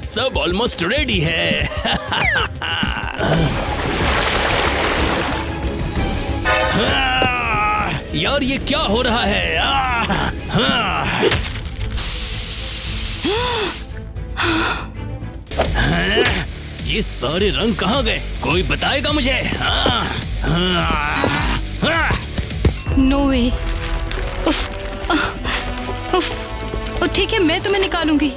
सब almost ready है। यार ये क्या हो रहा है? ये सारे रंग कहाँ गए? कोई बताएगा मुझे? नो वे। ठीक है, मैं तुम्हें निकालूंगी।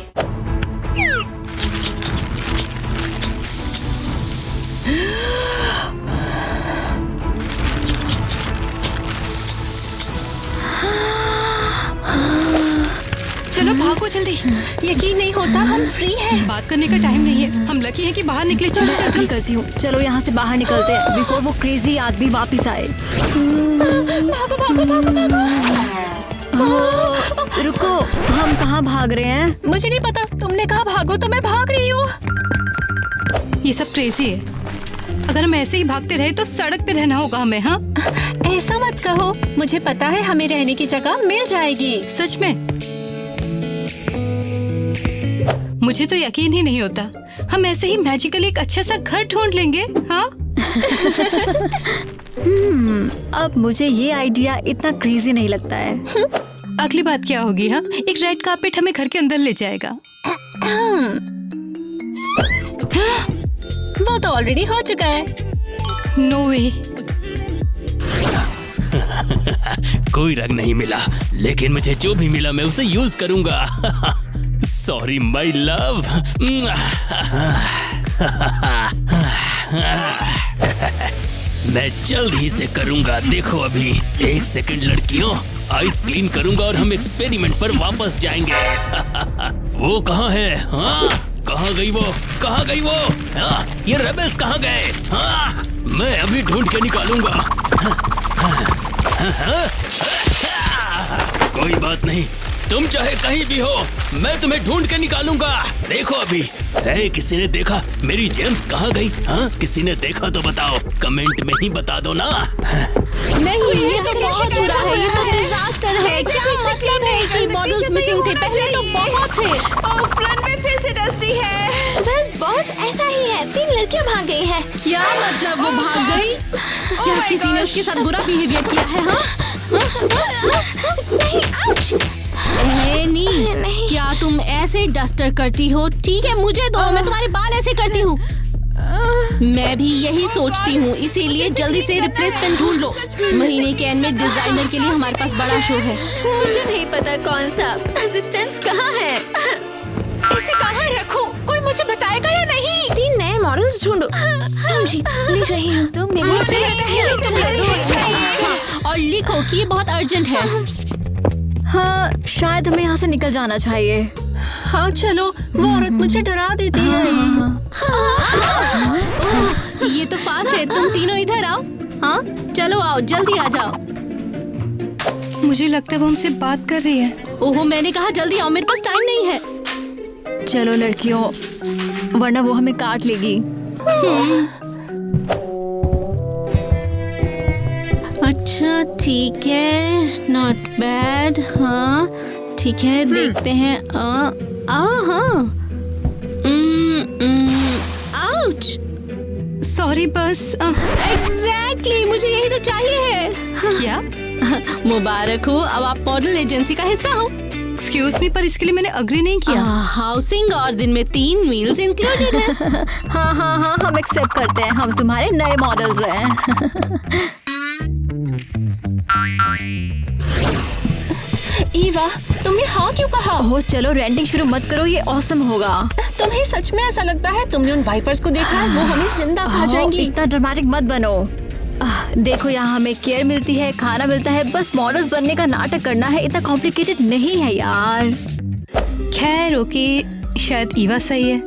चलो भागो जल्दी। यकीन नहीं होता हम फ्री हैं। बात करने का टाइम नहीं है, हम लकी हैं कि बाहर निकले। चलो जल्दी करती हूँ, चलो यहाँ से बाहर निकलते हैं बिफोर वो क्रेजी आदमी वापिस आए। भागो भागो भागो भागो। रुको, हम कहाँ भाग रहे हैं? मुझे नहीं पता, तुमने कहा भागो तो मैं भाग रही हूँ। ये सब क्रेजी है। अगर हम ऐसे ही भागते रहे तो सड़क पे रहना होगा हमें। हाँ, ऐसा मत कहो, मुझे पता है हमें रहने की जगह मिल जाएगी। सच में? मुझे तो यकीन ही नहीं होता। हम ऐसे ही मैजिकली एक अच्छा सा घर ढूंढ लेंगे। हाँ? अब मुझे ये आइडिया इतना क्रेजी नहीं लगता है। अगली बात क्या होगी? हाँ, एक रेड कार्पेट हमें घर के अंदर ले जाएगा। वो तो ऑलरेडी हो चुका है। नो वे। कोई रंग नहीं मिला, लेकिन मुझे जो भी मिला मैं उसे यूज करूंगा। Sorry my love. मैं जल्द ही से करूंगा। देखो अभी 1 सेकंड लड़कियों, आइस क्लीन करूंगा और हम एक्सपेरिमेंट पर वापस जाएंगे। वो कहाँ है? हाँ, कहाँ गई वो? कहाँ गई वो? हाँ, ये रेबल्स कहाँ गए? हाँ, मैं अभी ढूंढ के निकालूंगा। कोई बात नहीं, तुम चाहे कहीं भी हो, मैं तुम्हें ढूंढ के निकालूंगा। देखो अभी। किसी ने देखा मेरी जेम्स कहाँ गई? हाँ, किसी ने देखा तो बताओ, कमेंट में ही बता दो ना। नहीं, ये तो बहुत बुरा है, ये तो डिजास्टर है। क्या मतलब है कि मॉडल्स मिसिंग थे? पहले तो बहुत थे। फ्रंट में फिर से डस्टी है। वेल बॉस, ऐसा ही है, 3 लड़कियां भाग गई हैं। क्या मतलब वो भाग गई? क्या किसी ने उसके साथ बुरा बिहेवियर किया है? हाँ? नहीं, आउच। नहीं, क्या तुम ऐसे डस्टर करती हो? ठीक है, मुझे दो, मैं तुम्हारे बाल ऐसे करती हूँ। मैं भी यही सोचती हूँ, इसीलिए जल्दी से रिप्लेसमेंट ढूंढ लो। महीने के एंड में डिजाइनर के लिए हमारे पास बड़ा शो है। मुझे नहीं पता कौन सा असिस्टेंट कहाँ है। इसे कहाँ रखो? कोई मुझे बताएगा या नहीं? 3 नए मॉडल्स ढूंढो। समझी, लिख रही हूँ। तुम मुझे और लिखो कि ये बहुत अर्जेंट है। हाँ, शायद हमें यहाँ से निकल जाना चाहिए। हाँ चलो, वो औरत मुझे डरा देती है। ये तो फास्ट है, तुम तीनों इधर आओ। हाँ चलो आओ, जल्दी आ जाओ। मुझे लगता है वो हमसे बात कर रही है। ओहो, मैंने कहा जल्दी आओ, मेरे पास टाइम नहीं है। चलो लड़कियों, वरना वो हमें काट लेगी। अच्छा ठीक है, नॉट बैड। हाँ ठीक है, देखते हैं। हाँ, आउच। सॉरी बस। एग्जैक्टली, मुझे यही तो चाहिए है। क्या? मुबारक हो, अब आप मॉडल एजेंसी का हिस्सा हो। एक्सक्यूज मी, पर इसके लिए मैंने अग्री नहीं किया। हाउसिंग और दिन में 3 मील्स इंक्लूडेड है। हाँ, हम एक्सेप्ट करते हैं, हम तुम्हारे नए मॉडल्स हैं। ईवा, तुमने हाँ क्यों कहा? ओह चलो, रेंटिंग शुरू मत करो, ये ऑसम होगा। तुम्हें सच में ऐसा लगता है? तुमने उन वाइपर्स को देखा है? वो हमें जिंदा खा जाएंगी। इतना ड्रामेटिक मत बनो। देखो, यहाँ हमें केयर मिलती है, खाना मिलता है, बस मॉडल्स बनने का नाटक करना है। इतना कॉम्प्लिकेटेड नहीं है यार। खैर ओके, शायद ईवा सही है।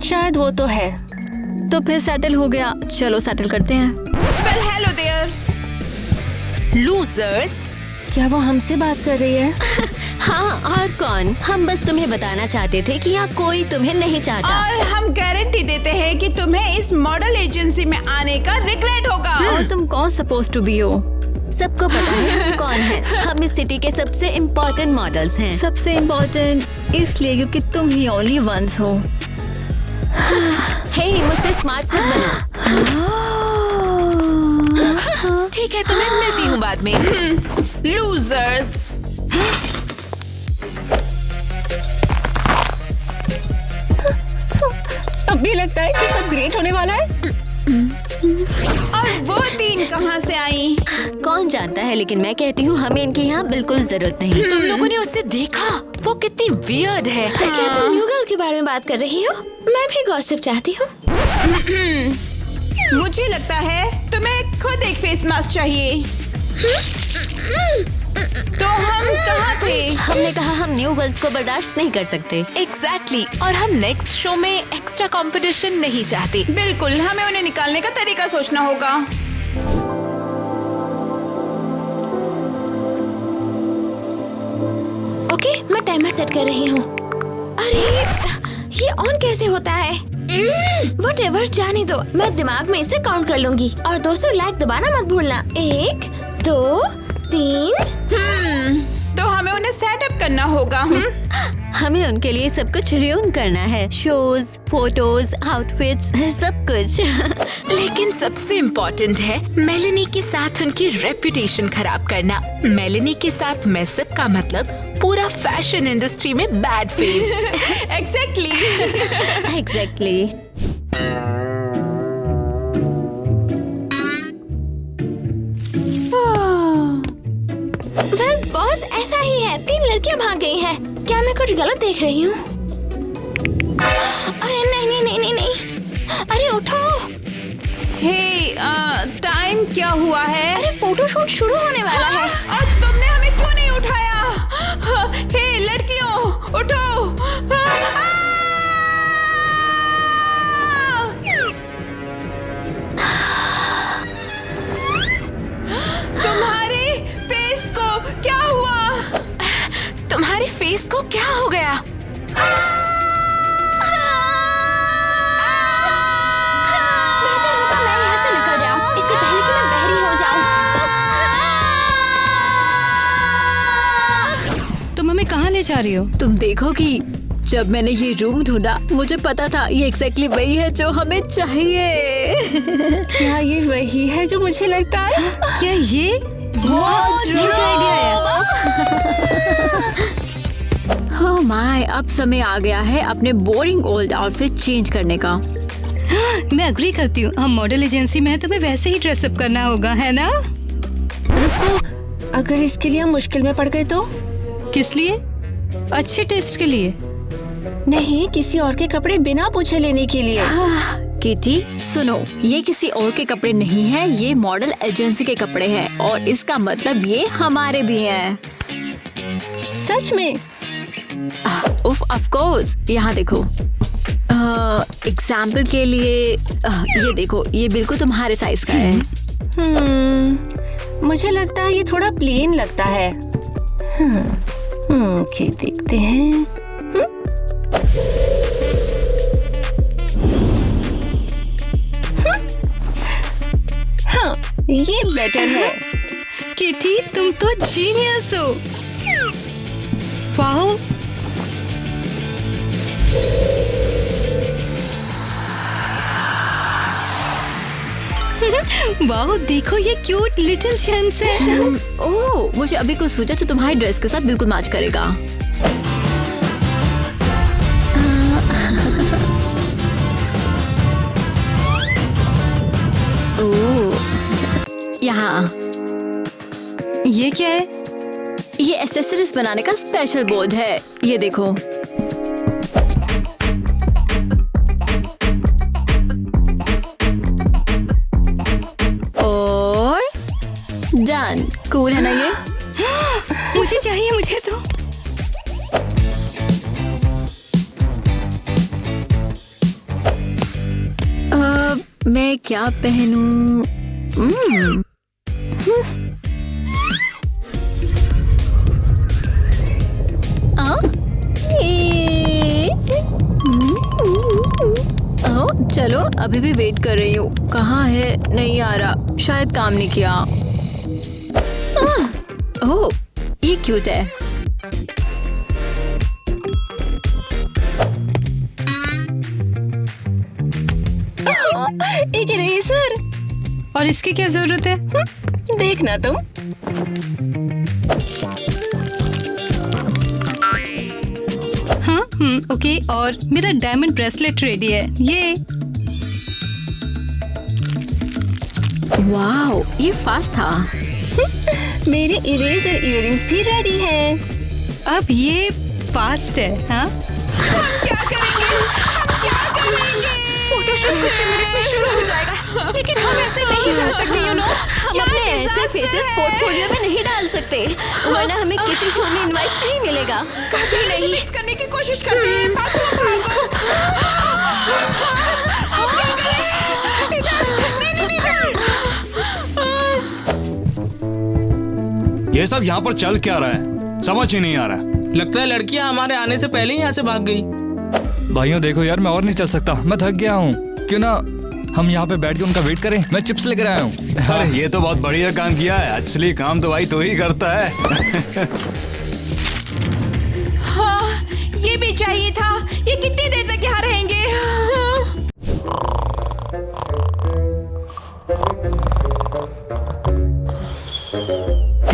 शायद वो तो है। तो फिर सेटल हो गया, चलो सेटल करते हैं। Well hello there losers. क्या वो हमसे बात कर रही है? हाँ, और कौन? हम बस तुम्हें बताना चाहते थे कि यहाँ कोई तुम्हें नहीं चाहता। और हम गारंटी देते हैं कि तुम्हें इस मॉडल एजेंसी में आने का रिग्रेट होगा। और तुम कौन सपोज टू बी हो? सबको पता है हम कौन है। हम इस सिटी के सबसे इम्पोर्टेंट मॉडल्स हैं। सबसे इम्पोर्टेंट इसलिए क्योंकि तुम ही ओनली वंस हो। हे, मुझसे स्मार्ट मत बनो। ठीक है, तो मैं मिलती हूँ बाद में। लूजर्स। अब भी लगता है कि सब ग्रेट होने वाला है। और वो 3 कहाँ से आई? कौन जानता है, लेकिन मैं कहती हूँ हमें इनके यहाँ बिल्कुल जरूरत नहीं। तुम लोगों ने उससे देखा? वो कितनी वियर्ड है। क्या तुम न्यू गर्ल के बारे में बात कर रही हो? मैं भी गॉसिप चाहती हूँ। मुझे लगता है तुम्हें खुद एक फेस मास्क चाहिए। तो हम कहाँ थे? हमने कहा हम न्यू गर्ल्स को बर्दाश्त नहीं कर सकते। एग्जैक्टली। और हम नेक्स्ट शो में एक्स्ट्रा कंपटीशन नहीं चाहते। बिल्कुल, हमें उन्हें निकालने का तरीका सोचना होगा। ओके, मैं टाइमर सेट कर रही हूँ। अरे, ये ऑन कैसे होता है? व्हाटएवर, जाने दो। मैं दिमाग में इसे काउंट कर लूंगी। और 200 लाइक दबाना मत भूलना। 1 2 3। तो हमें उन्हें सेटअप करना होगा। हमें उनके लिए सब कुछ रियून करना है। शोज, फोटोज, आउटफिट्स, सब कुछ। लेकिन सबसे इम्पोर्टेंट है मेलेनी के साथ उनकी रेपुटेशन खराब करना। मेलेनी के साथ मेसअप का मतलब पूरा फैशन इंडस्ट्री में bad fame. Exactly. Well boss, ऐसा ही है। 3 लड़कियां भाग गई हैं। क्या मैं कुछ गलत देख रही हूँ? अरे नहीं। अरे उठो। हे, टाइम क्या हुआ है? अरे फोटोशूट शुरू होने वाला है। और तुमने हमें क्यों नहीं उठाया? हे लड़कियों, उठो। तुम्हारे फेस को क्या हुआ? तुम्हारे फेस को क्या हो गया? मैं यहाँ से निकल जाऊँ, इससे पहले कि मैं बहरी हो जाऊँ। तुम हमें कहाँ ले जा रही हो? तुम देखोगी, जब मैंने ये रूम ढूंढा मुझे पता था ये एग्जैक्टली वही है जो हमें चाहिए। क्या ये वही है जो मुझे लगता है? क्या ये बहुत आइडिया है? ओह माय, अब समय आ गया है अपने बोरिंग ओल्ड आउटफिट चेंज करने का। मैं अग्री करती हूँ। हम मॉडल एजेंसी में हैं, तुम्हें वैसे ही ड्रेसअप करना होगा, है ना? रुको, अगर इसके लिए हम मुश्किल में पड़ गए तो? किस लिए? अच्छे टेस्ट के लिए? नहीं, किसी और के कपड़े बिना पूछे लेने के लिए। किटी सुनो, ये किसी और के कपड़े नहीं है, ये मॉडल एजेंसी के कपड़े हैं और इसका मतलब ये हमारे भी हैं। सच में? ऑफ कोर्स, यहाँ देखो। एग्जाम्पल के लिए ये देखो, ये बिल्कुल तुम्हारे साइज का है। मुझे लगता है ये थोड़ा प्लेन लगता है। ओके, देखते हैं। हाँ, ये बेटर है। किटी, तुम तो जीनियस हो। वाओ, वाओ, देखो ये क्यूट लिटिल जेम्स है। ओह, मुझे अभी कुछ सोचा जो तुम्हारी ड्रेस के साथ बिल्कुल मैच करेगा। ओह, यहाँ ये क्या है? ये एक्सेसरीज बनाने का स्पेशल बोर्ड है, ये देखो। और डन। कूल है ना ये? मुझे चाहिए, मुझे तो। मैं क्या पहनूं? चलो, अभी भी वेट कर रही हूँ। कहाँ है? नहीं आ रहा, शायद काम नहीं किया। ओह, ये क्यूट है। एक इरेजर। और इसकी क्या जरूरत है? देखना तुम। हाँ, ओके। और मेरा डायमंड ब्रेसलेट रेडी है। ये वाओ, ये फास्ट था। मेरे इरेजर इयररिंग्स भी रेडी है। अब ये फास्ट है। हाँ, फोटोशूट कुछ मिनट में शुरू हो जाएगा, लेकिन हम ऐसे नहीं जा सकते, यू नो। हम अपने ऐसे फेसेस पोर्टफोलियो में नहीं डाल सकते, वरना हमें किसी शो में इनवाइट नहीं मिलेगा। कभी नहीं फिक्स करने की कोशिश करते हैं। भागो। हम क्या करें? नहीं। ये सब यहाँ पर चल क्या रहा है, समझ ही नहीं आ रहा। लगता है लड़कियां हमारे आने से पहले ही यहाँ से भाग गई। भाइयों देखो यार, मैं और नहीं चल सकता, मैं थक गया हूँ। क्यों ना हम यहाँ पे बैठ के उनका वेट करें। मैं चिप्स लेकर आया हूँ। अरे ये तो बहुत बढ़िया काम किया है। असली काम तो भाई तो ही करता है। हाँ, ये भी चाहिए था। ये कितनी देर तक यहाँ रहेंगे?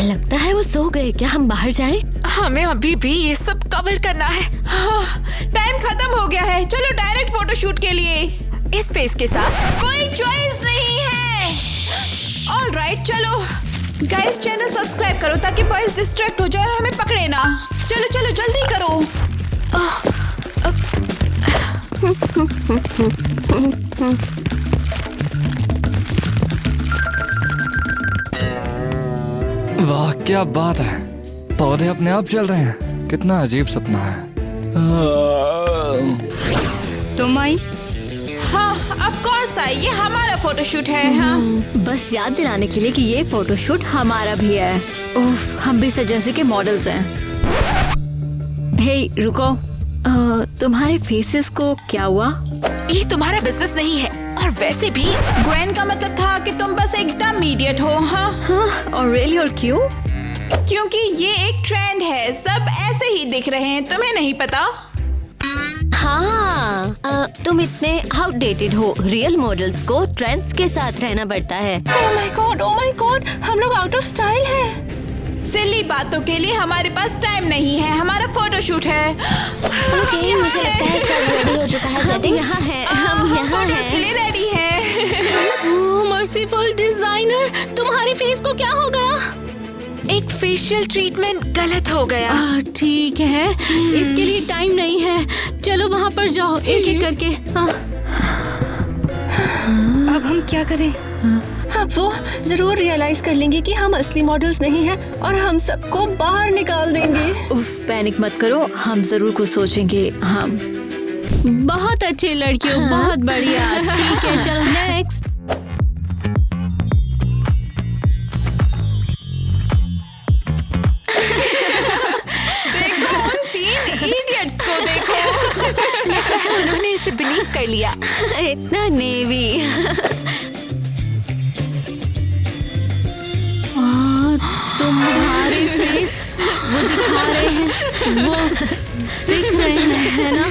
लगता है वो सो गए। क्या हम बाहर जाएं? हमें अभी भी ये सब कवर करना है। टाइम खत्म हो गया है। चलो डायरेक्ट फोटोशूट के लिए। इस फेस के साथ कोई चॉइस नहीं है। ऑलराइट, चलो गाइस, चैनल सब्सक्राइब करो ताकि बॉयज डिस्ट्रैक्ट हो जाए और हमें पकड़े ना। चलो जल्दी करो। वाह क्या बात है, पौधे अपने आप चल रहे हैं। कितना अजीब सपना है। तुम आई? हाँ, ऑफ कोर्स आई। ये हमारा फोटोशूट है। हाँ, बस याद दिलाने के लिए कि ये फोटोशूट हमारा भी है। उफ, हम भी सजैसे के मॉडल्स हैं। हे रुको, तुम्हारे फेसेस को क्या हुआ? ये तुम्हारा बिजनेस नहीं है। और वैसे भी ग्वेन का मतलब था कि तुम बस एकदम इडियट हो। हाँ, और रियली, और क्यों? क्योंकि ये एक ट्रेंड है। सब ऐसे ही दिख रहे हैं, तुम्हें नहीं पता? हाँ, तुम इतने आउटडेटेड हो। रियल मॉडल्स को ट्रेंड्स के साथ रहना पड़ता है। ओह माय गॉड, हम लोग आउट ऑफ स्टाइल हैं। सिली बातों के लिए हमारे पास टाइम नहीं है। हमारा फोटोशूट है। ओके, मुझे लगता है सब रेडी हो चुका है। सेटिंग यहाँ है, हम यहाँ फोटोज के लिए रेडी हैं। ओह मर्सीफुल डिजाइनर, तुम्हारे फेस को क्या हो गया? एक फेशियल ट्रीटमेंट गलत हो गया। ठीक है, इसके लिए टाइम नहीं है। चलो वहाँ पर जाओ, एक एक करके। अब हम क्या करें? अब वो जरूर रियलाइज कर लेंगे कि हम असली मॉडल्स नहीं हैं और हम सबको बाहर निकाल देंगे। उफ, पैनिक मत करो, हम जरूर कुछ सोचेंगे। हम बहुत अच्छे लड़कियों, बहुत बढ़िया। ठीक है, चलो नेक्स्ट। देखो उन 3 इडियट्स को देखो। लगता है उन्होंने इसे बिलीव कर लिया। इतना नेवी। तुम्हारे फेस वो दिखा रहे हैं, वो दिख रहे हैं, है ना?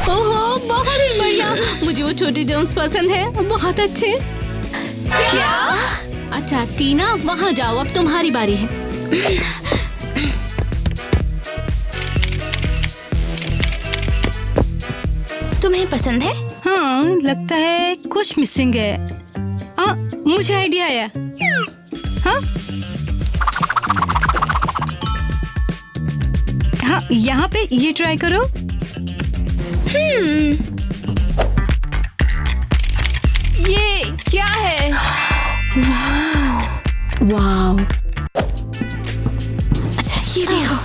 ओहो, बहुत ही बढ़िया। मुझे वो छोटे जम्स पसंद है, बहुत अच्छे। क्या? अच्छा टीना, वहाँ जाओ, अब तुम्हारी बारी है। तुम्हें पसंद है? हाँ, लगता है कुछ मिसिंग है। हाँ, मुझे आइडिया आया। हाँ, हाँ, यहाँ पे ये ट्राई करो। ये क्या है? वाओ, अच्छा ये देखो।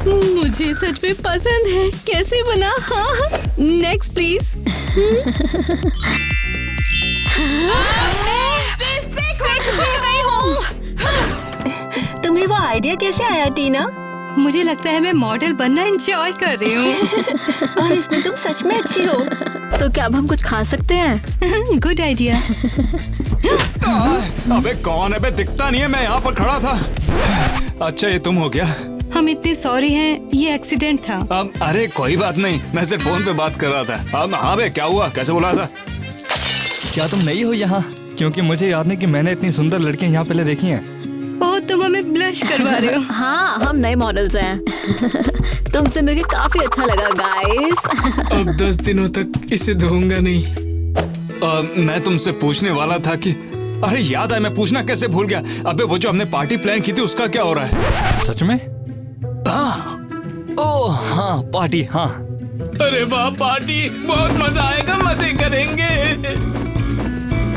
मुझे सच में पसंद है। कैसे बना? हाँ, नेक्स्ट प्लीज। तुम्हें वो आइडिया कैसे आया टीना? मुझे लगता है मैं मॉडल बनना एंजॉय कर रही हूँ। और इसमें तुम सच में अच्छी हो। तो क्या अब हम कुछ खा सकते हैं? Good idea. अबे कौन है बे? दिखता नहीं है, मैं यहाँ पर खड़ा था। अच्छा ये तुम हो क्या? हम इतने सॉरी हैं, ये एक्सीडेंट था। अब अरे कोई बात नहीं, मैं सिर्फ फोन पे बात कर रहा था। अब हाँ बे, क्या हुआ? कैसे बोला था? क्या तुम नई हो यहाँ? क्योंकि मुझे याद नहीं कि मैंने इतनी सुंदर लड़कियाँ यहाँ पहले देखी हैं। ओह, तुम हमें ब्लश करवा रहे हो। हाँ, हम नए मॉडल्स हैं। तुमसे मिलके काफी अच्छा लगा गाइस। अब 10 दिनों तक इसे धोऊंगा नहीं। मैं तुमसे पूछने वाला था कि अरे याद है, मैं पूछना कैसे भूल गया। अबे वो जो हमने पार्टी प्लान की थी उसका क्या हो रहा है? सच में? हाँ, ओह हाँ पार्टी, हाँ। अरे वाह, पार्टी बहुत मजा आएगा, मजे करेंगे।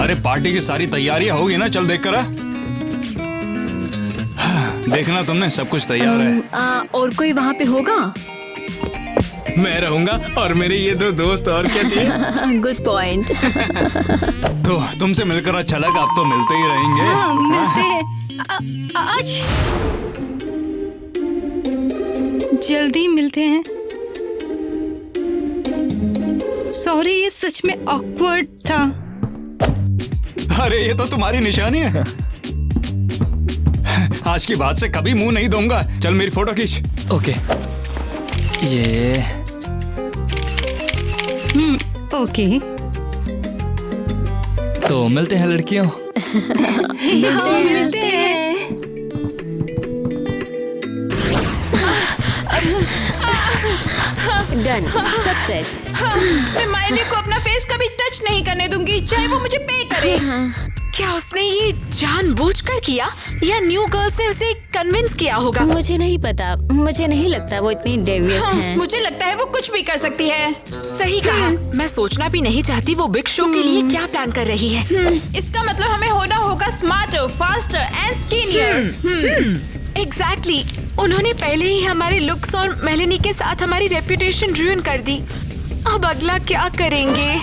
अरे पार्टी की सारी तैयारियां होगी ना? चल देख कर आ। देखना तुमने, सब कुछ तैयार है। और कोई वहाँ पे होगा? मैं रहूंगा और मेरे ये 2 दोस्त, और क्या चाहिए? Good point. तो तुमसे मिलकर अच्छा लगा, अब तो मिलते ही रहेंगे। हाँ, मिलते हैं। आज जल्दी मिलते हैं। सॉरी, ये सच में ऑकवर्ड था। अरे ये तो तुम्हारी निशानी है। आज की बात से कभी मुंह नहीं दूंगा। चल मेरी फोटो खींच। ओके, ये ओके। तो मिलते हैं लड़कियों। मिलते हैं। डन, सब सेट। मैं मायने को अपना फेस कभी टच नहीं करने दूंगी, चाहे वो मुझे पे करे। क्या उसने ये जानबूझकर किया या न्यू गर्ल्स ने उसे कन्विंस किया होगा? मुझे नहीं पता, मुझे नहीं लगता वो इतनी डेवियस हैं। मुझे लगता है वो कुछ भी कर सकती है। सही कहा। मैं सोचना भी नहीं चाहती वो बिग शो के लिए क्या प्लान कर रही है। इसका मतलब हमें होना होगा smarter, faster and skinnier. Exactly. उन्होंने पहले ही हमारे लुक्स और मेलेनी के साथ हमारी रेपुटेशन रूइन कर दी। अब अगला क्या करेंगे?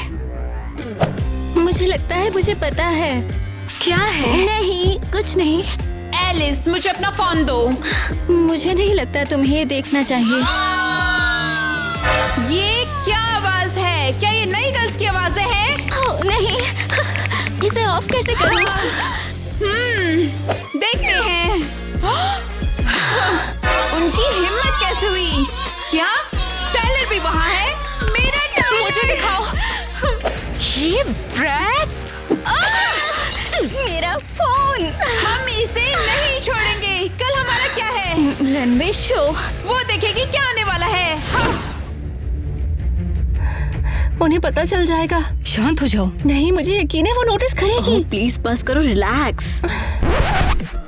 मुझे लगता है मुझे पता है। क्या है? नहीं, कुछ नहीं। एलिस, मुझे अपना फोन दो। मुझे नहीं लगता तुम्हें ये देखना चाहिए। ये क्या आवाज है? क्या ये नई गर्ल्स की आवाजें हैं? ओह, नहीं, इसे ऑफ कैसे करूँ? देखते हैं। उनकी हिम्मत कैसे हुई? क्या टाइलर भी वहाँ है? मेरा टाइलर मुझे दिखाओ। ये ब्रैट्स! मेरा फोन! हम इसे नहीं छोड़ेंगे। कल हमारा क्या है? Runway show. वो देखेगी क्या आने वाला है। उन्हें पता चल जाएगा। शांत हो जाओ। नहीं, मुझे यकीन है वो नोटिस करेगी। प्लीज बस करो, रिलैक्स।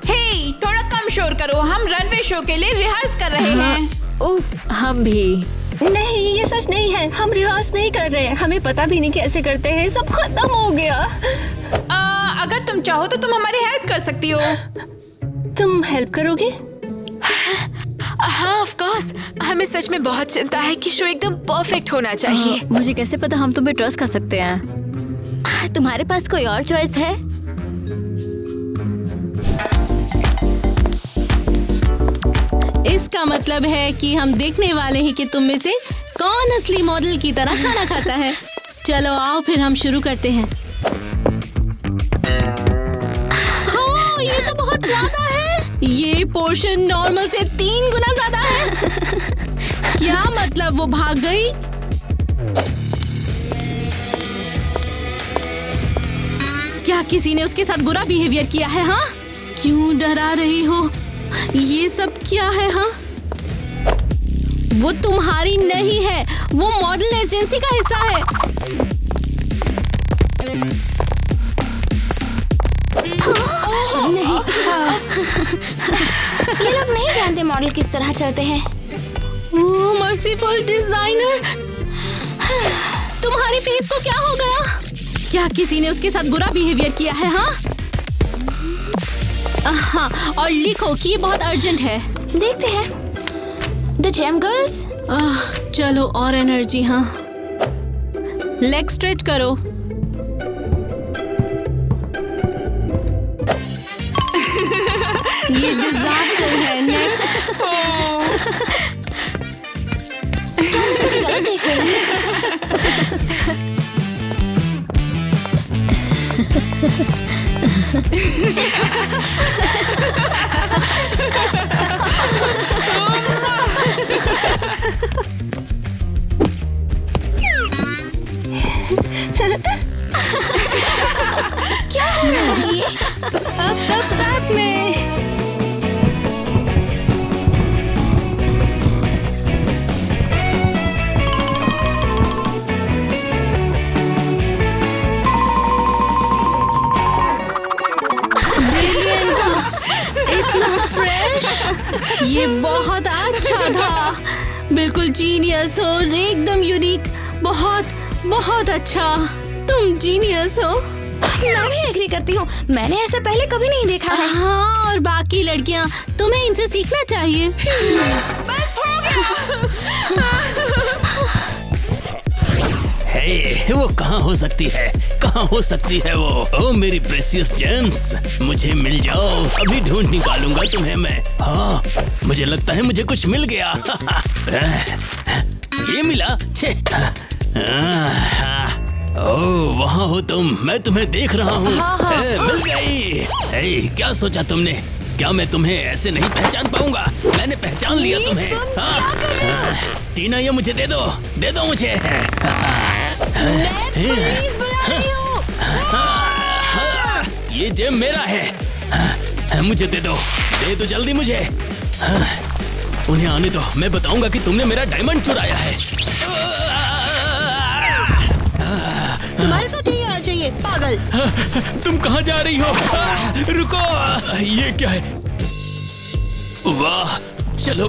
हे, थोड़ा कम शोर करो। हम रनवे शो के लिए रिहर्स कर रहे हैं। उफ, हम भी। नहीं, ये सच नहीं है। हम रिहर्स नहीं कर रहे हैं। हमें पता भी नहीं कैसे करते हैं। सब खत्म हो गया। अगर तुम चाहो तो तुम हमारी हेल्प कर सकती हो। तुम हेल्प करोगे? हाँ, ऑफ कोर्स। हमें सच में बहुत चिंता है कि शो एकदम परफेक्ट होना चाहिए। मुझे कैसे पता हम तुम्हें ट्रस्ट कर सकते हैं? तुम्हारे पास कोई और चॉइस है? इसका मतलब है कि हम देखने वाले हैं कि तुम में से कौन असली मॉडल की तरह खाना खाता है। चलो आओ फिर हम शुरू करते हैं। हाँ, ये तो बहुत ज्यादा है। ये पोर्शन नॉर्मल से 3 गुना ज्यादा है। क्या मतलब वो भाग गई? क्या किसी ने उसके साथ बुरा बिहेवियर किया है? हाँ, क्यों डरा रही हो? ये सब क्या है? हाँ, वो तुम्हारी नहीं है, वो मॉडल एजेंसी का हिस्सा है। नहीं, ये लोग नहीं जानते मॉडल किस तरह चलते हैं। ओह, मर्सीफुल डिजाइनर, तुम्हारे फेस को क्या हो गया? क्या किसी ने उसके साथ बुरा बिहेवियर किया है? हाँ, और लिखो कि ये बहुत अर्जेंट है। देखते हैं। The gem girls. चलो और एनर्जी। हाँ, लेग स्ट्रेच करो। ये डिजास्टर है। नेक्स्ट। गलत देख रही है। क्या हो रहा है ये? अब सब साथ में। ये बहुत अच्छा था, बिल्कुल जीनियस हो, एकदम यूनिक, बहुत बहुत अच्छा। तुम जीनियस हो। मैं भी एग्री करती हूँ, मैंने ऐसा पहले कभी नहीं देखा है। हाँ, और बाकी लड़कियाँ, तुम्हें इनसे सीखना चाहिए। बस हो गया। हे, वो कहाँ हो सकती है? कहाँ हो सकती है वो? ओ मेरी प्रेशियस जेम्स, मुझे मिल जाओ, अभी ढूंढ निकालूंगा तुम्हें मैं। हाँ, मुझे लगता है मुझे कुछ मिल गया। ये मिला? छे। ओह, वहाँ हो तुम, मैं तुम्हें देख रहा हूँ। मिल गई। हे, क्या सोचा तुमने? क्या मैं तुम्हें ऐसे नहीं पहचान पाऊंगा? मैंने पहचान लिया तुम्हें। टीना, ये मुझे दे दो मुझे। पुलिस बुला रही हूँ। ये जेब मेरा है, मुझे दे दो जल्दी मुझे। उन्हें आने दो, मैं बताऊंगा कि तुमने मेरा डायमंड चुराया है। तुम्हारे साथ यही आना चाहिए, पागल। तुम कहाँ जा रही हो? रुको, ये क्या है? वाह, चलो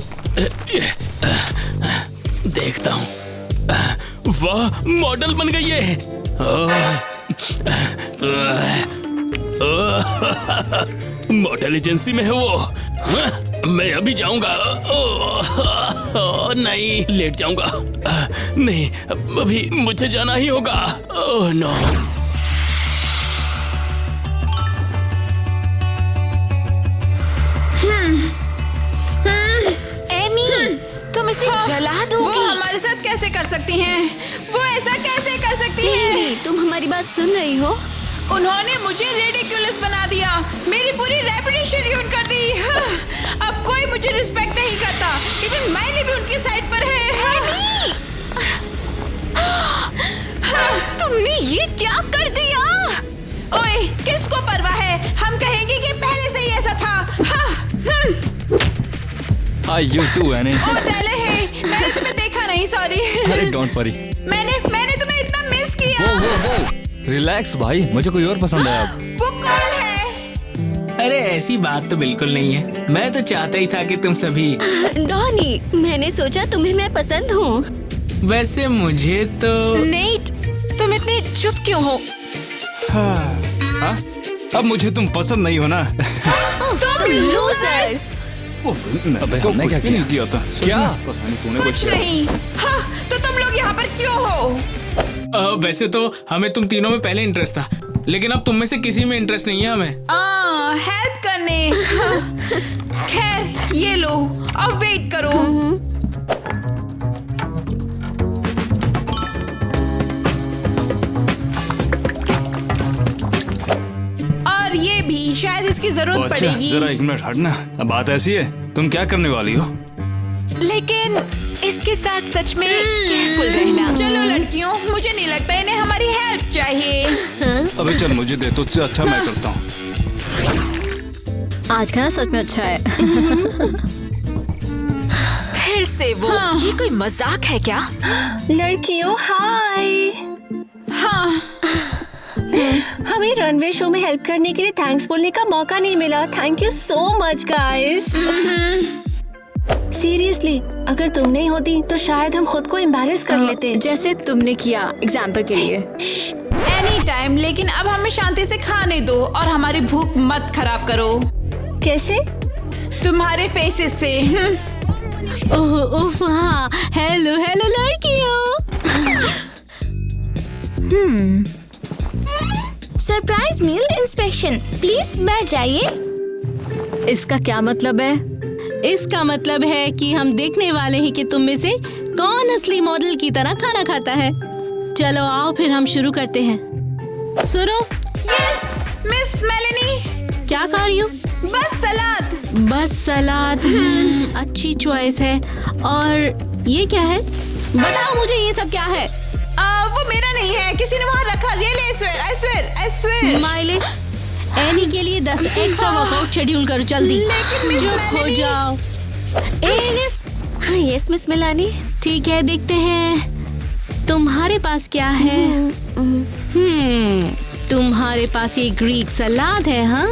देखता हूँ। वाह, मॉडल बन गई है। मॉडल एजेंसी में है वो। मैं अभी जाऊंगा। नहीं, लेट जाऊंगा। नहीं, अभी मुझे जाना ही होगा। Oh no. एमी, तुम इसे जला दोगी। वो हमारे साथ कैसे कर सकती हैं? वो ऐसा कैसे कर सकती हैं? तुम हमारी बात सुन रही हो? उन्होंने मुझे रिडिकुलस बना दिया, मेरी पूरी रेपुटेशन यून कर दी। अब कोई मुझे रिस्पेक्ट नहीं करता, इवन माइली भी उनकी साइड पर है। तुमने ये क्या कर दिया? ओए, किसको परवाह है? हम कहेंगे कि पहले से ही ऐसा था। Hi, you too, Annie. Oh Tyler, है, मैंने तुम्हें देखा नहीं, सॉरी। अरे डोंट वरी। मैंने तुम्हें इतना मिस किया। वो रिलैक्स भाई, मुझे कोई और पसंद है अब। वो कौन है? अरे ऐसी बात तो बिल्कुल नहीं है, मैं तो चाहता ही था कि तुम सभी। डॉनी, मैंने सोचा तुम्हें मैं पसंद हूँ। वैसे मुझे तो। नेट, तुम इतने चुप क्यों हो? हाँ? अब मुझे तुम पसंद नहीं हो ना? तुम लूजर्स। अबे हमने क्या किया था? क्या? पता नहीं, तूने कुछ नहीं। हाँ, तो तुम लोग यहाँ पर क्यों हो? वैसे तो हमें तुम तीनों में पहले इंटरेस्ट था, लेकिन अब तुम में से किसी में इंटरेस्ट नहीं है हमें। हेल्प करने। खैर, ये लो, अब वेट करो। और ये भी शायद इसकी जरूरत पड़ेगी। जरा एक मिनट हटना। अब बात ऐसी है, तुम क्या करने वाली हो? लेकिन इसके साथ सच में केयरफुल रहना। चलो लड़कियों, मुझे नहीं लगता इन्हें हमारी हेल्प चाहिए। अबे चल, मुझे दे, तुझसे अच्छा मैं करता हूँ। आज का ना सच में अच्छा है। फिर से वो। ये कोई मजाक है क्या? लड़कियों, हाय। हाँ, हमें रनवे शो में हेल्प करने के लिए थैंक्स बोलने का मौका नहीं मिला। Thank you so much guys. Seriously, अगर तुम नहीं होती तो शायद हम खुद को एम्बैरेस कर लेते, जैसे तुमने किया एग्जाम्पल के लिए। एनी टाइम, लेकिन अब हमें शांति से खाने दो और हमारी भूख मत खराब करो। कैसे? तुम्हारे फेसेस से। उफ, हाँ। हेलो हेलो लड़कियों। सरप्राइज मील इंस्पेक्शन, प्लीज बैठ जाइए। इसका क्या मतलब है? इसका मतलब है कि हम देखने वाले हैं कि तुम में से कौन असली मॉडल की तरह खाना खाता है। चलो आओ फिर हम शुरू करते हैं। सुनो। Yes Miss Meloni. क्या खा रही हो? बस सलाद। बस सलाद। अच्छी चॉइस है। और ये क्या है? बताओ मुझे ये सब क्या है? वो मेरा नहीं है, किसी ने वहाँ रखा। Really I swear. Miley, Annie के लिए 10 एक्स्ट्रा वर्कआउट शेड्यूल करो जल्दी। लेकिन मिस चुप हो जाओ। एलिस। हाँ यस मिस मेलानी। ठीक है, देखते हैं तुम्हारे पास क्या है। तुम्हारे पास ये ग्रीक सलाद है, हाँ?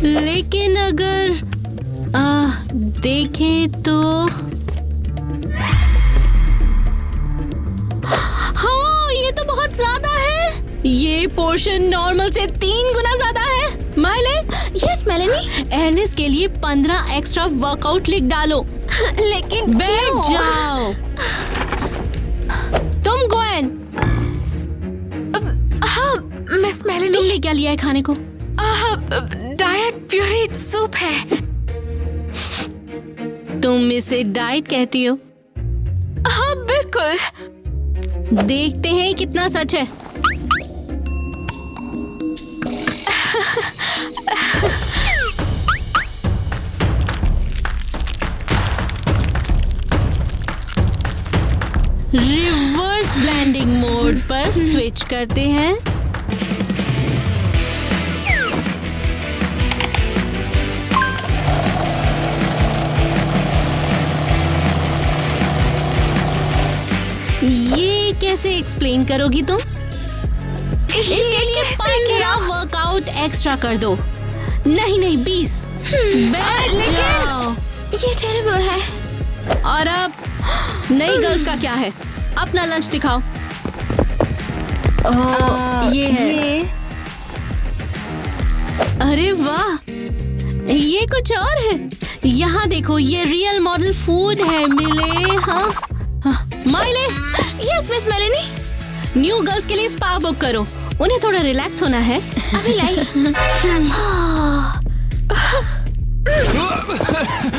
लेकिन अगर देखें तो हाँ, ये तो बहुत ज्यादा है। ये पोर्शन नॉर्मल से 3 गुना ज्यादा है। माइले। Yes Meloni. एलिस के लिए 15 एक्स्ट्रा वर्कआउट लिख डालो। लेकिन बैठ जाओ। तुम गोएन। हाँ मिस मेलेनी। तुमने क्या लिया है खाने को? डाइट प्यूरी सूप है। तुम इसे डाइट कहती हो? हाँ बिल्कुल। देखते हैं कितना सच है। रिवर्स ब्लेंडिंग मोड पर स्विच करते हैं। ये कैसे एक्सप्लेन करोगी तुम? इसके लिए 15 वर्कआउट एक्स्ट्रा कर दो। नहीं 20। बैठ जाओ। ये टेरिबल है। और अब नई गर्ल्स का क्या है? अपना लंच दिखाओ। ये है। अरे वाह, ये कुछ और है। यहाँ देखो, ये रियल मॉडल फूड है। मिले हाँ। Miley. Yes Miss Melanie. New girls के लिए स्पा बुक करो, उन्हें थोड़ा रिलैक्स होना है। अभी लाई।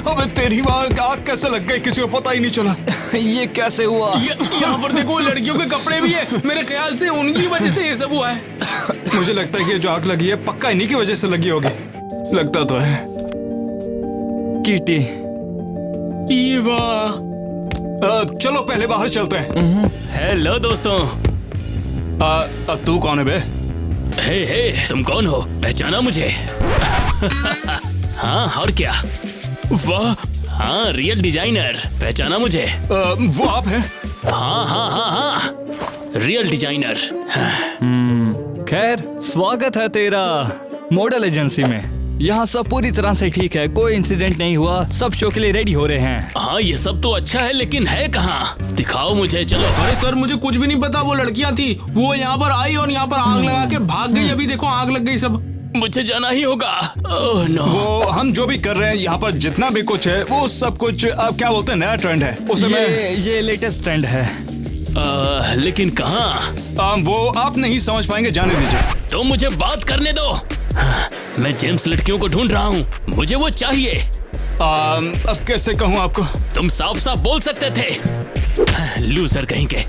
अबे तेरी माँ, आग कैसे लग गई, किसी को पता ही नहीं चला। ये कैसे हुआ? यहाँ पर देखो, लड़कियों के कपड़े भी है। मेरे ख्याल से उनकी वजह से ये सब हुआ है। मुझे लगता है कि जो आग लगी है पक्का इन्हीं की वजह से लगी होगी। लगता तो है। किटी। ईवा। चलो पहले बाहर चलते हैं। हेलो दोस्तों। अब तू कौन है बे? हे तुम कौन हो? पहचाना मुझे? हाँ और क्या? वाह, हाँ रियल डिजाइनर। पहचाना मुझे? वो आप हैं? हाँ रियल डिजाइनर। खैर, स्वागत है तेरा मॉडल एजेंसी में। यहाँ सब पूरी तरह से ठीक है, कोई इंसिडेंट नहीं हुआ, सब शो के लिए रेडी हो रहे हैं। हाँ ये सब तो अच्छा है, लेकिन है कहाँ? दिखाओ मुझे, चलो। अरे सर, मुझे कुछ भी नहीं पता। वो लड़कियाँ थी, वो यहाँ पर आई और यहाँ पर आग लगा के भाग गई। अभी देखो आग लग गई सब। मुझे जाना ही होगा। Oh no. वो हम जो भी कर रहे हैं यहाँ पर, जितना भी कुछ है वो सब कुछ अब क्या बोलते हैं, नया ट्रेंड है। ये लेटेस्ट ट्रेंड है। लेकिन कहाँ? वो आप नहीं समझ पाएंगे, जाने दीजिए। तो मुझे बात करने दो। मैं जेम्स लड़कियों को ढूंढ रहा हूँ, मुझे वो चाहिए। अब कैसे कहूँ आपको? तुम साफ साफ बोल सकते थे। लूजर कहीं के।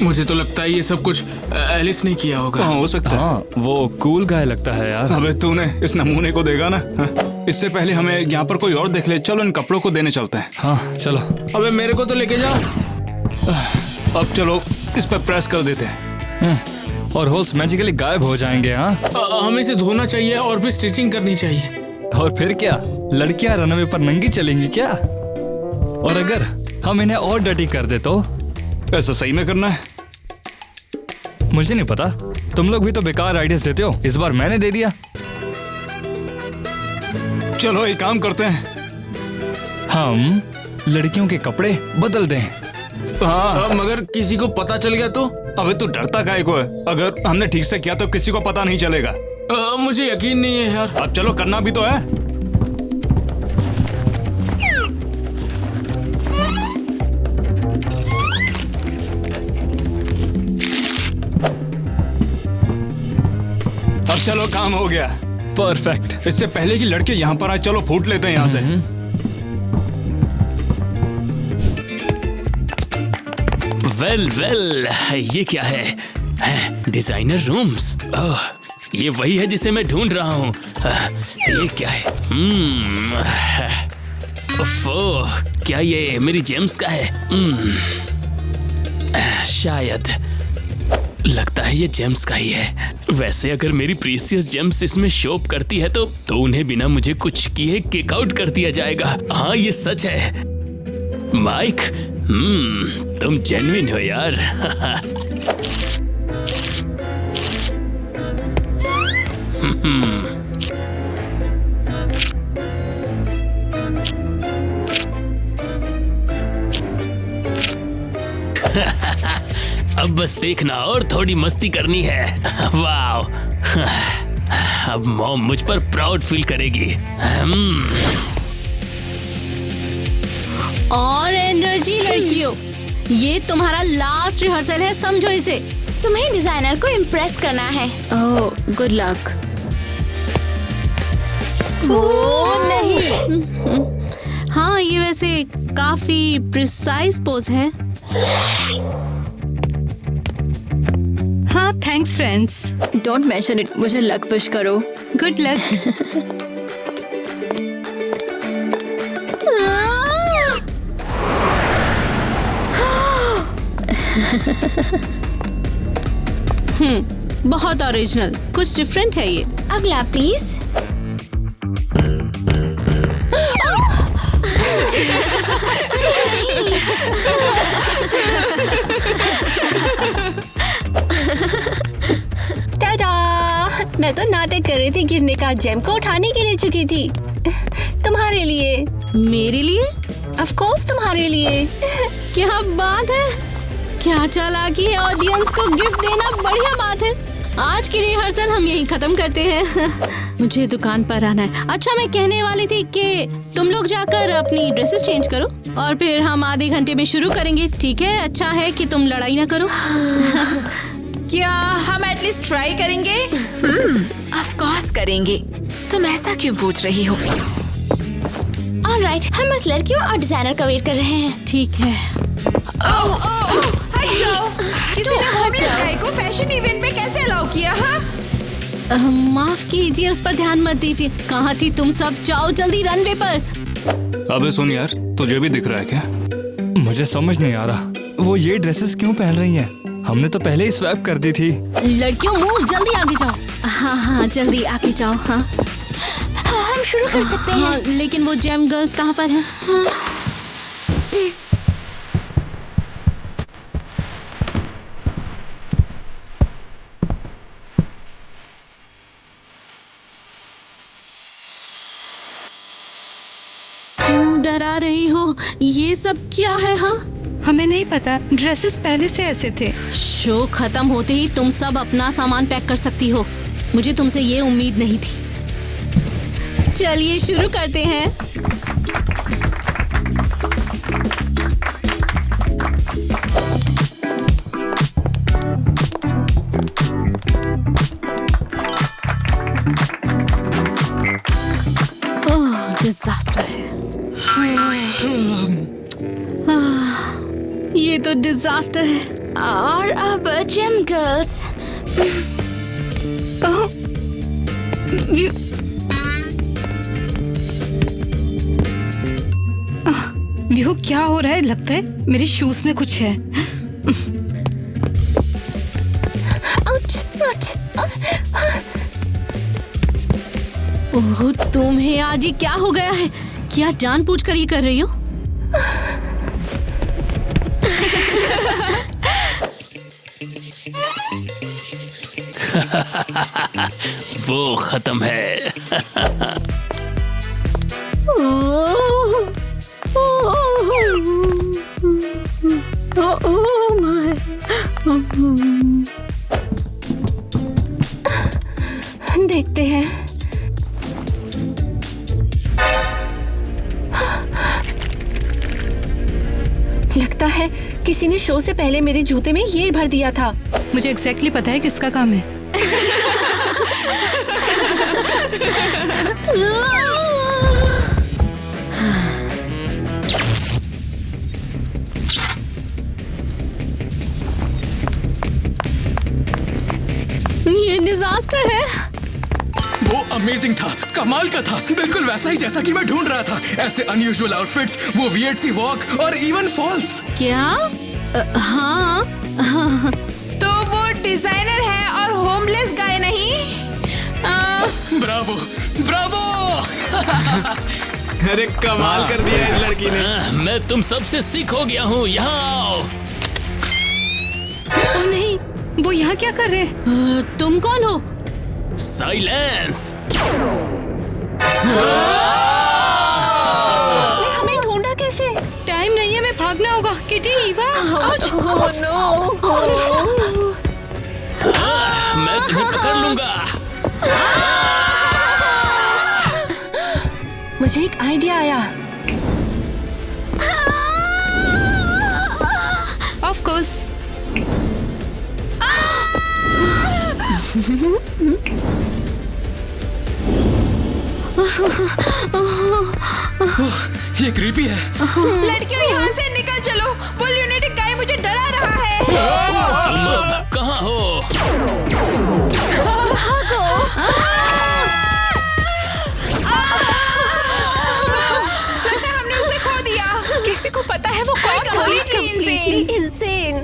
मुझे तो लगता है ये सब कुछ एलिस ने किया होगा। हाँ, हो सकता है। हाँ, वो कूल गाय लगता है यार। अबे तूने इस नमूने को देखा ना? हाँ? इससे पहले हमें यहाँ पर कोई और देख ले। चलो इन कपड़ों को देने चलते हैं। हाँ चलो। अबे मेरे को तो लेके जाओ। अब चलो इस पर प्रेस कर देते हैं। और होल्स मैजिकली गायब हो जाएंगे। हाँ, हमें इसे धोना चाहिए और फिर स्टिचिंग करनी चाहिए। और फिर क्या, लड़कियां रनवे पर नंगी चलेंगी क्या? और अगर हम इन्हें और डर्टी कर दे तो? ऐसा सही में करना है? मुझे नहीं पता, तुम लोग भी तो बेकार आइडियाज देते हो। इस बार मैंने दे दिया। चलो एक काम करते हैं, हम लड़कियों के कपड़े बदल दें। हाँ, मगर किसी को पता चल गया तो? अबे तू डरता काहे को है? अगर हमने ठीक से किया तो किसी को पता नहीं चलेगा। मुझे यकीन नहीं है यार। अब चलो, करना भी तो है। अब चलो, काम हो गया। परफेक्ट। इससे पहले कि लड़के यहाँ पर आए, चलो फूट लेते हैं यहाँ से। वेल ये क्या है? Designer rooms. ओह, ये वही है जिसे मैं ढूंढ रहा हूँ। ये क्या है? ओफो, क्या ये मेरी जेम्स का है? शायद, लगता है ये जेम्स का ही है। वैसे अगर मेरी प्रीसियस जेम्स इसमें शोप करती है तो उन्हें बिना मुझे कुछ किए किक आउट कर दिया जाएगा। हाँ, ये सच है। माइक, तुम जेन्युइन हो यार। अब बस देखना और थोड़ी मस्ती करनी है। वाह, अब मॉम मुझ पर प्राउड फील करेगी। और एनर्जी लड़कियों, ये तुम्हारा लास्ट रिहर्सल है, समझो इसे। तुम्हें डिजाइनर को इम्प्रेस करना है। ओह, गुड लक। नहीं। हाँ, ये वैसे काफी प्रिसाइज पोज है। हाँ, thanks friends. Don't mention it. मुझे लक विश करो। Good luck. बहुत ओरिजिनल, कुछ डिफरेंट है ये। अगला प्लीज। टाडा! मैं तो नाटक कर रही थी, गिरने का जेम को उठाने के लिए झुकी थी। तुम्हारे लिए। मेरे लिए? ऑफ कोर्स तुम्हारे लिए। क्या बात है, क्या चालाकी है। ऑडियंस को गिफ्ट देना बढ़िया बात है। आज की रिहर्सल हम यहीं खत्म करते हैं। मुझे दुकान पर आना है। अच्छा, मैं कहने वाली थी कि तुम लोग जाकर अपनी ड्रेसेस चेंज करो और फिर हम आधे घंटे में शुरू करेंगे, ठीक है? अच्छा है कि तुम लड़ाई ना करो। क्या हम एटलीस्ट ट्राई करेंगे? ऑफ कोर्स करेंगे। तुम ऐसा क्यों पूछ रही हो? ऑलराइट, हम बस लड़कियों और डिजाइनर का वेट कर रहे हैं। ठीक है। हट जाओ। किसी ने होमलेस गाय को फैशन इवेंट में कैसे अलाउ किया? हाँ, माफ कीजिए, उस पर ध्यान मत दीजिए। कहाँ थी तुम सब? जाओ जल्दी रनवे पर। अबे सुन यार, तुझे भी दिख रहा है क्या? मुझे समझ नहीं आ रहा वो ये ड्रेसेस क्यों पहन रही हैं। हमने तो पहले ही स्वैप कर दी थी। लड़कियों, मूव, जल्दी आगे जाओ। हाँ, जल्दी आगे जाओ। हाँ, हम शुरू कर सकते हैं। हाँ, लेकिन वो जेम गर्ल्स कहाँ पर हैं? डरा रही हो, ये सब क्या है? हाँ, हमें नहीं पता, ड्रेसेस पहले से ऐसे थे। शो खत्म होते ही तुम सब अपना सामान पैक कर सकती हो। मुझे तुमसे ये उम्मीद नहीं थी। चलिए शुरू करते हैं। ओह, डिजास्टर है। ये तो डिजास्टर है। और अब जेम गर्ल्स। व्यू, क्या हो रहा है? लगता है मेरे शूज में कुछ है। ओह, तुम्हें आज ये क्या हो गया है? क्या जानबूझकर ये कर रही हो? वो खत्म है। देखते हैं। लगता है किसी ने शो से पहले मेरे जूते में ये भर दिया था। मुझे एग्जैक्टली पता है किसका काम है। कैसे है? वो अमेजिंग था, कमाल का था, बिल्कुल वैसा ही जैसा कि मैं ढूंढ रहा था। ऐसे अनयूजुअल आउटफिट्स, वो वियर्ड सी वॉक और इवन फॉल्स। क्या? हाँ। तो वो डिजाइनर है और होमलेस गाय नहीं। Bravo, Bravo. अरे कमाल कर दिया इस लड़की ने। मैं तुम सबसे सीख हो गया हूँ, यहाँ आओ। ओ नहीं, वो यहाँ क्या कर रहे हैं? तुम कौन हो? साइलेंस। उसने हमें ढूंढा कैसे? टाइम नहीं है, हमें भागना होगा। किटी, ईवा। मैं तुम्हें पकड़ लूंगा। मुझे एक आइडिया आया। Of course. ये क्रीपी है। लड़कियों यहाँ से निकल चलो, वो ल्यूनेटिक गाय मुझे डरा रहा है। तुम अब कहाँ हो? लगता है हमने उसे खो दिया। किसी को पता है वो कौन था? Completely insane.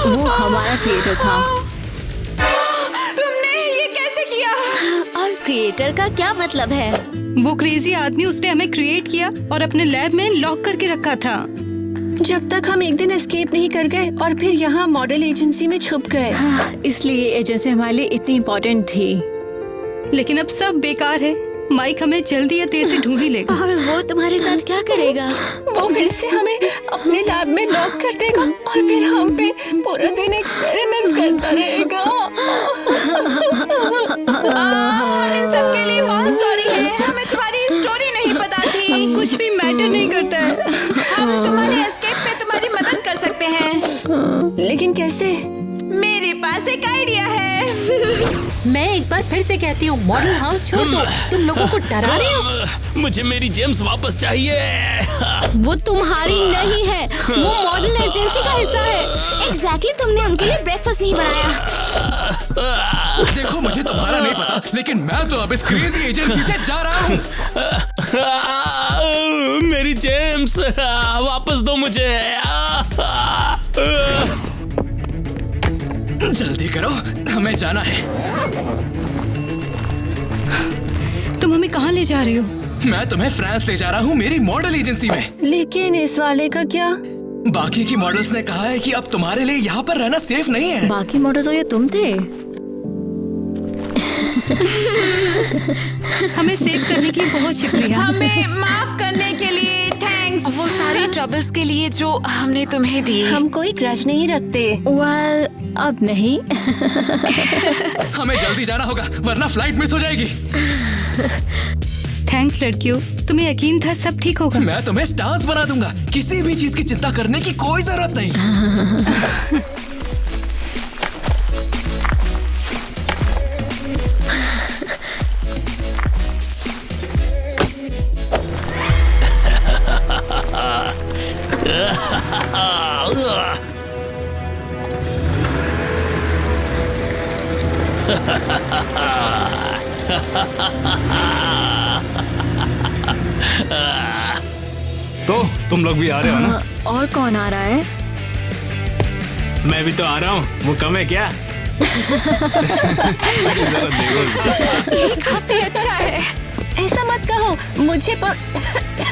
वो हमारा क्रिएटर था। तुमने ये कैसे किया? और क्रिएटर का क्या मतलब है? वो क्रेजी आदमी, उसने हमें क्रिएट किया और अपने लैब में लॉक करके रखा था। जब तक हम एक दिन एस्केप नहीं कर गए और फिर यहाँ मॉडल एजेंसी में छुप गए। हाँ, इसलिए एजेंसी हमारे लिए इतनी इम्पोर्टेंट थी। लेकिन अब सब बेकार है। माइक हमें जल्दी या देर से ढूंढ ही लेगा। और वो तुम्हारे साथ क्या करेगा? वो फिर से हमें अपने लैब में लॉक कर देगा और फिर हम पे पूरा दिन एक्सपेरिमेंट्स करता रहेगा। इन सब के लिए बहुत सॉरी है, हमें तुम्हारी स्टोरी नहीं पता थी। कुछ भी मैटर नहीं करता है। हम तुम्हारे एस्केप में तुम्हारी मदद कर सकते हैं। लेकिन कैसे? मेरे पास एक आइडिया है। मैं एक बार फिर से कहती हूँ, मॉडल हाउस छोड़ दो। तुम लोगों को डरा रहे हो। मुझे मेरी जेम्स वापस चाहिए। वो तुम्हारी नहीं है, वो मॉडल एजेंसी का हिस्सा है। एग्जैक्टली, तुमने उनके लिए ब्रेकफास्ट नहीं बनाया। देखो, मुझे तुम्हारा नहीं पता, लेकिन मैं तो अब इस क्रेजी एजेंसी से जा रहा हूँ। मेरी जेम्स वापस दो मुझे। जल्दी करो, हमें जाना है। तुम हमें कहाँ ले जा रहे हो? मैं तुम्हें फ्रांस ले जा रहा हूँ, मेरी मॉडल एजेंसी में। लेकिन इस वाले का क्या? बाकी की मॉडल्स ने कहा है कि अब तुम्हारे लिए यहाँ पर रहना सेफ नहीं है। बाकी मॉडल्स तो ये तुम थे। हमें सेव करने के लिए बहुत शुक्रिया। हमें माफ करने के लिए थैंक्स। वो सारी ट्रबल्स के लिए जो हमने तुम्हें दी। हम कोई ग्रज नहीं रखते। वेल, अब नहीं। हमें जल्दी जाना होगा, वरना फ्लाइट मिस हो जाएगी। थैंक्स लड़कियों, तुम्हें यकीन था सब ठीक होगा। मैं तुम्हें स्टार्स बना दूंगा, किसी भी चीज की चिंता करने की कोई जरूरत नहीं। तो तुम लोग भी आ रहे हो ना? और कौन आ रहा है? मैं भी तो आ रहा हूँ, वो कम है क्या? जरा देखो इसको। ये काफी अच्छा है। ऐसा मत कहो, मुझे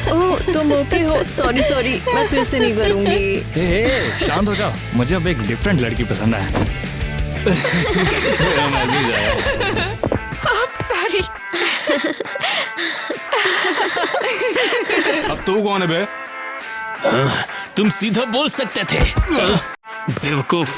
ओह, तुम ओके हो? सॉरी, मैं फिर से नहीं करूंगी। शांत हो जाओ, मुझे अब एक डिफरेंट लड़की पसंद है। मेरा मैसेज आया। सॉरी। अब तू कौन है बे? तुम सीधा बोल सकते थे। बेवकूफ।